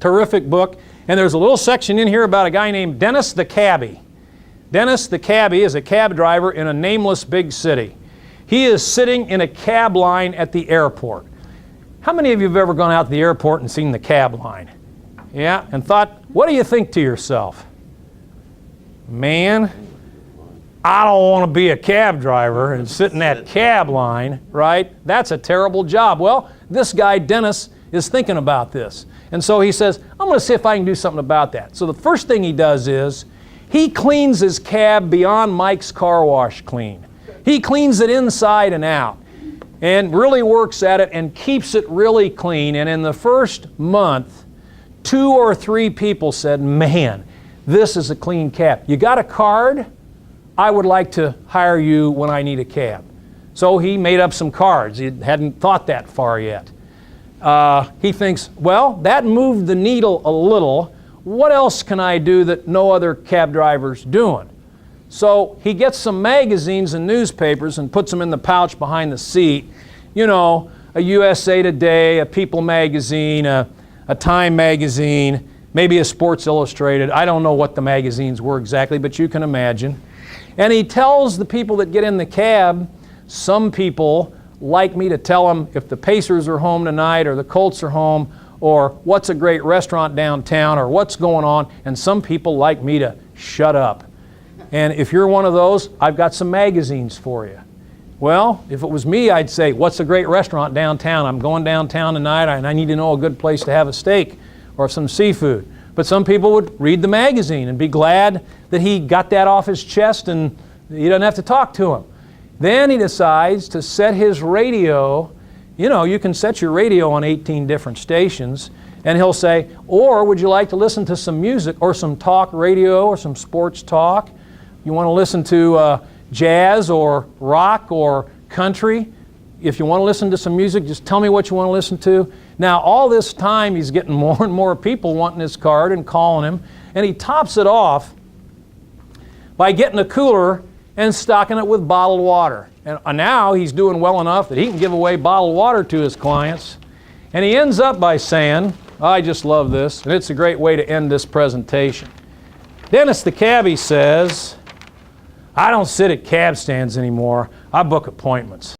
Terrific book. And there's a little section in here about a guy named Dennis the Cabbie. Dennis the Cabbie is a cab driver in a nameless big city. He is sitting in a cab line at the airport. How many of you have ever gone out to the airport and seen the cab line? Yeah, and thought, what do you think to yourself? Man, I don't want to be a cab driver and sit in that cab line, right? That's a terrible job. Well, this guy, Dennis, is thinking about this. And so he says, I'm going to see if I can do something about that. So the first thing he does is he cleans his cab beyond Mike's car wash clean. He cleans it inside and out and really works at it and keeps it really clean. And in the first month, 2 or 3 people said, man, this is a clean cab. You got a card? I would like to hire you when I need a cab. So he made up some cards. He hadn't thought that far yet. He thinks, well, that moved the needle a little. What else can I do that no other cab driver's doing? So he gets some magazines and newspapers and puts them in the pouch behind the seat. You know, a USA Today, a People magazine, a Time magazine, maybe a Sports Illustrated. I don't know what the magazines were exactly, but you can imagine. And he tells the people that get in the cab, some people like me to tell them if the Pacers are home tonight or the Colts are home or what's a great restaurant downtown or what's going on, and some people like me to shut up. And if you're one of those, I've got some magazines for you. Well, if it was me, I'd say, what's a great restaurant downtown? I'm going downtown tonight and I need to know a good place to have a steak or some seafood. But some people would read the magazine and be glad that he got that off his chest and he doesn't have to talk to him. Then he decides to set his radio. You know, you can set your radio on 18 different stations, and he'll say, or would you like to listen to some music or some talk radio or some sports talk? You want to listen to jazz or rock or country? If you want to listen to some music, just tell me what you want to listen to. Now, all this time, he's getting more and more people wanting his card and calling him, and he tops it off by getting a cooler and stocking it with bottled water. And now he's doing well enough that he can give away bottled water to his clients. And he ends up by saying, I just love this, and it's a great way to end this presentation. Dennis the Cabbie says, I don't sit at cab stands anymore. I book appointments.